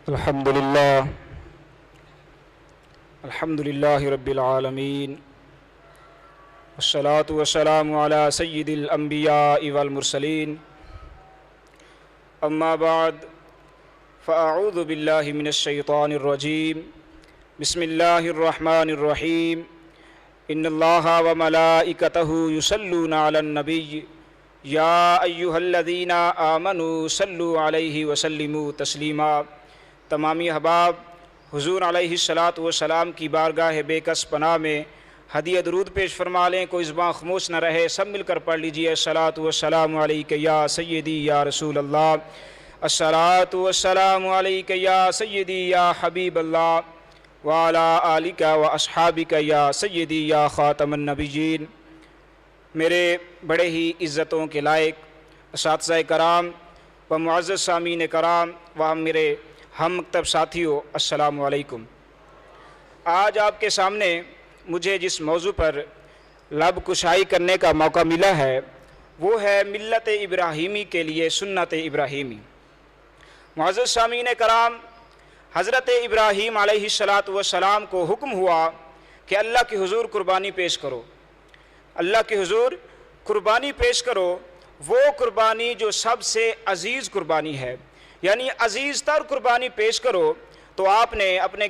الحمد للہ رب العالمین والصلاة والسلام علی سید الانبیاء والمرسلین اما بعد فاعوذ باللہ من الشیطان الرجیم بسم اللہ الرحمن الرحیم ان اللہ وملائکتہ یصلون علی النبی یا ایہا الذین آمنوا صلوا علیہ وسلموا تسلیما۔ تمامی احباب، حضور علیہ الصلاۃ والسلام کی بارگاہ بے کس پناہ میں ہدیہ درود پیش فرما لیں، کوئی زبان خاموش نہ رہے، سب مل کر پڑھ لیجئے۔ الصلاۃ والسلام علیک یا سیدی یا رسول اللہ، الصلاۃ والسلام علیک یا سیدی یا حبیب اللہ، وعلی آلک و اصحابک یا سیدی یا خاتم النبیین۔ میرے بڑے ہی عزتوں کے لائق اساتذہ کرام و معزز سامعین کرام و میرے ہم مکتب ساتھیوں، السلام علیکم۔ آج آپ کے سامنے مجھے جس موضوع پر لب کشائی کرنے کا موقع ملا ہے وہ ہے ملت ابراہیمی کے لیے سنت ابراہیمی۔ معزز سامعین کرام، حضرت ابراہیم علیہ السلام کو حکم ہوا کہ اللہ کے حضور قربانی پیش کرو، اللہ کے حضور قربانی پیش کرو، وہ قربانی جو سب سے عزیز قربانی ہے، یعنی عزیز تر قربانی پیش کرو۔ تو آپ نے اپنے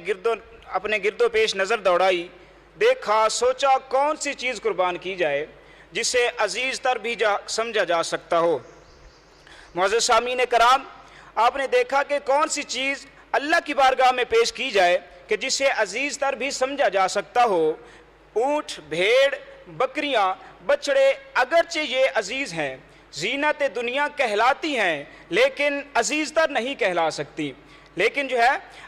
گرد و پیش نظر دوڑائی، دیکھا، سوچا کون سی چیز قربان کی جائے جسے عزیز تر بھی سمجھا جا سکتا ہو۔ معزز سامعین کرام، آپ نے دیکھا کہ کون سی چیز اللہ کی بارگاہ میں پیش کی جائے کہ جسے عزیز تر بھی سمجھا جا سکتا ہو۔ اونٹ، بھیڑ، بکریاں، بچڑے اگرچہ یہ عزیز ہیں، زینت دنیا کہلاتی ہیں، لیکن عزیز تر نہیں کہلا سکتی،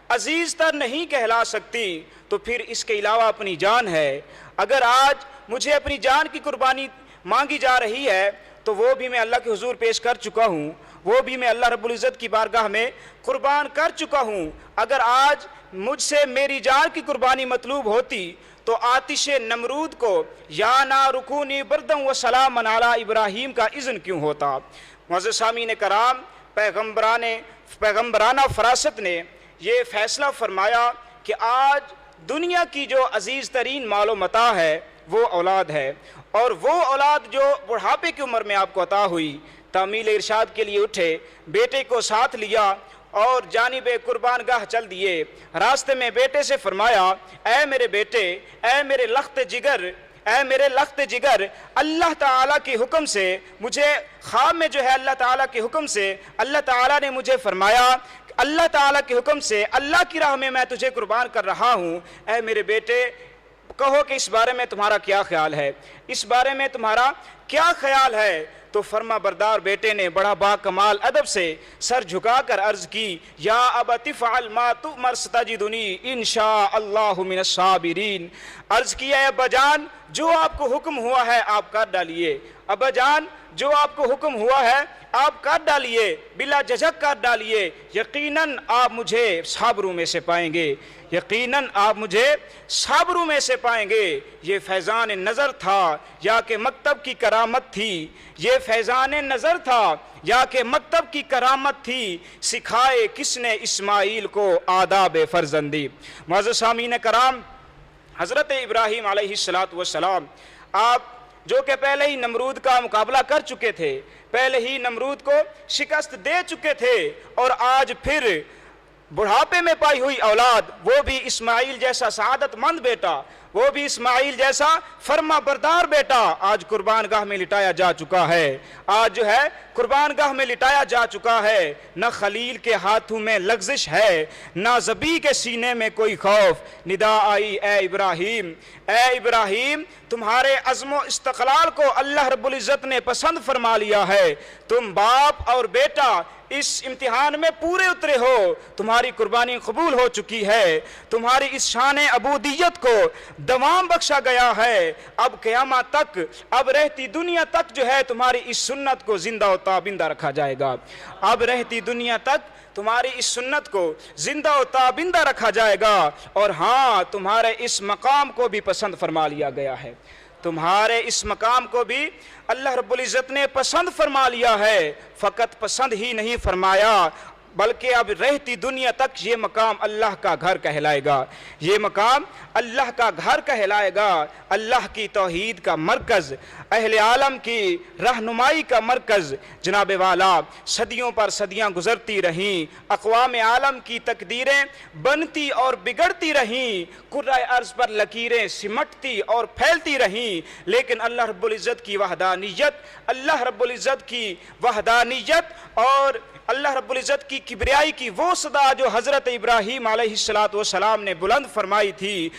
عزیز تر نہیں کہلا سکتی۔ تو پھر اس کے علاوہ اپنی جان ہے۔ اگر آج مجھے اپنی جان کی قربانی مانگی جا رہی ہے تو وہ بھی میں اللہ کے حضور پیش کر چکا ہوں، وہ بھی میں اللہ رب العزت کی بارگاہ میں قربان کر چکا ہوں۔ اگر آج مجھ سے میری جان کی قربانی مطلوب ہوتی تو آتش نمرود کو یا نار کونی بردم و سلام علی ابراہیم کا اذن کیوں ہوتا؟ معزز سامعین کرام، پیغمبرانہ فراست نے یہ فیصلہ فرمایا کہ آج دنیا کی جو عزیز ترین مال و متاع ہے وہ اولاد ہے، اور وہ اولاد جو بڑھاپے کی عمر میں آپ کو عطا ہوئی، تعمیل ارشاد کے لیے اٹھے، بیٹے کو ساتھ لیا اور جانب قربان گاہ چل دیے۔ راستے میں بیٹے سے فرمایا، اے میرے بیٹے، اے میرے لخت جگر، اللہ تعالیٰ کے حکم سے مجھے خواب میں جو ہے اللہ تعالیٰ کے حکم سے اللہ تعالیٰ نے مجھے فرمایا، اللہ تعالیٰ کے حکم سے اللہ کی راہ میں تجھے قربان کر رہا ہوں۔ اے میرے بیٹے، کہو کہ اس بارے میں تمہارا کیا خیال ہے، اس بارے میں تمہارا کیا خیال ہے؟ تو فرما بردار بیٹے نے بڑا با کمال ادب سے سر جھکا کر عرض کی، یا ابت افعل ما تؤمر ستجدنی انشاء اللہ من الصابرین۔ عرض کیا، اے ابا جان، جو آپ کو حکم ہوا ہے آپ کر ڈالیے، ابا جان جو آپ کو حکم ہوا ہے آپ کر ڈالیے، بلا جھجک کر ڈالیے، یقیناً آپ مجھے صابروں میں سے پائیں گے، یقیناً آپ مجھے صابروں میں سے پائیں گے۔ یہ فیضان نظر تھا یا کہ مکتب کی کرامت تھی، یہ فیضان نظر تھا یا کہ مکتب کی کرامت تھی، سکھائے کس نے اسماعیل کو آداب فرزندی۔ معزز سامعین کرام، حضرت ابراہیم علیہ السلام آپ جو کہ پہلے ہی نمرود کا مقابلہ کر چکے تھے، پہلے ہی نمرود کو شکست دے چکے تھے، اور آج پھر بڑھاپے میں پائی ہوئی اولاد، وہ بھی اسماعیل جیسا سعادت مند بیٹا، وہ بھی اسماعیل جیسا فرما بردار بیٹا آج قربان گاہ میں لٹایا جا چکا ہے، آج جو ہے قربان گاہ میں لٹایا جا چکا ہے۔ نہ خلیل کے ہاتھوں میں لغزش ہے، نہ ذبیح کے سینے میں کوئی خوف۔ ندا آئی، اے ابراہیم، تمہارے عزم و استقلال کو اللہ رب العزت نے پسند فرما لیا ہے، تم باپ اور بیٹا اس امتحان میں پورے اترے ہو، تمہاری قربانی قبول ہو چکی ہے، تمہاری اس شان عبودیت کو دوام بخشا گیا ہے۔ اب قیامت تک، اب رہتی دنیا تک جو ہے تمہاری اس سنت کو زندہ و تابندہ رکھا جائے گا، اب رہتی دنیا تک تمہاری اس سنت کو زندہ و تابندہ رکھا جائے گا، اور ہاں تمہارے اس مقام کو بھی پسند فرما لیا گیا ہے، تمہارے اس مقام کو بھی اللہ رب العزت نے پسند فرما لیا ہے۔ فقط پسند ہی نہیں فرمایا بلکہ اب رہتی دنیا تک یہ مقام اللہ کا گھر کہلائے گا، یہ مقام اللہ کا گھر کہلائے گا، اللہ کی توحید کا مرکز، اہل عالم کی رہنمائی کا مرکز۔ جناب والا، صدیوں پر صدیاں گزرتی رہیں، اقوام عالم کی تقدیریں بنتی اور بگڑتی رہیں، کرۂ ارض پر لکیریں سمٹتی اور پھیلتی رہیں، لیکن اللہ رب العزت کی وحدانیت، اللہ رب العزت کی وحدانیت اور اللہ رب العزت کی کبریائی کی وہ صدا جو حضرت ابراہیم علیہ السلام نے بلند فرمائی تھی،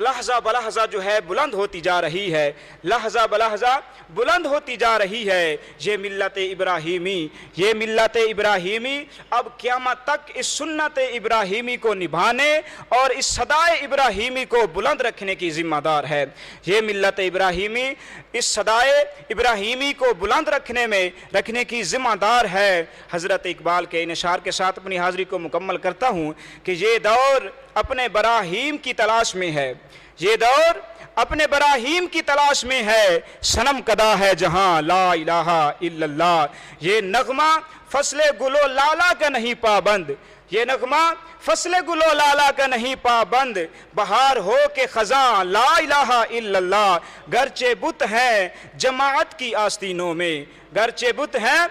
لحظہ بلحظہ جو ہے بلند ہوتی جا رہی ہے، لحظہ بلحظہ بلند ہوتی جا رہی ہے۔ یہ ملت ابراہیمی، یہ ملت ابراہیمی اب قیامت تک اس سنت ابراہیمی کو نبھانے اور اس صدائے ابراہیمی کو بلند رکھنے کی ذمہ دار ہے۔ یہ ملت ابراہیمی اس صدائے ابراہیمی کو بلند رکھنے کی ذمہ دار ہے۔ حضرت اقبال کے ان اشعار کے ساتھ اپنی حاضری کو مکمل کرتا ہوں کہ یہ دور اپنے براہیم کی تلاش میں ہے، یہ دور اپنے براہیم کی تلاش میں ہے، صنم کدا ہے جہاں لا الہ الا اللہ۔ یہ نغمہ فصل گل و لالا کا نہیں پابند، یہ نغمہ فصل گل و لالا کا نہیں پابند، بہار ہو کے خزاں لا الہ الا اللہ۔ گرچہ بت ہیں جماعت کی آستینوں میں، گرچہ بت ہیں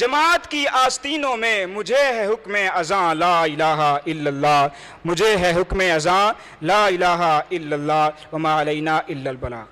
جماعت کی آستینوں میں، مجھے ہے حکم اذاں لا الہ الا اللہ، مجھے ہے حکم اذاں لا الہ الا اللہ، وما علینا الا البلاغ۔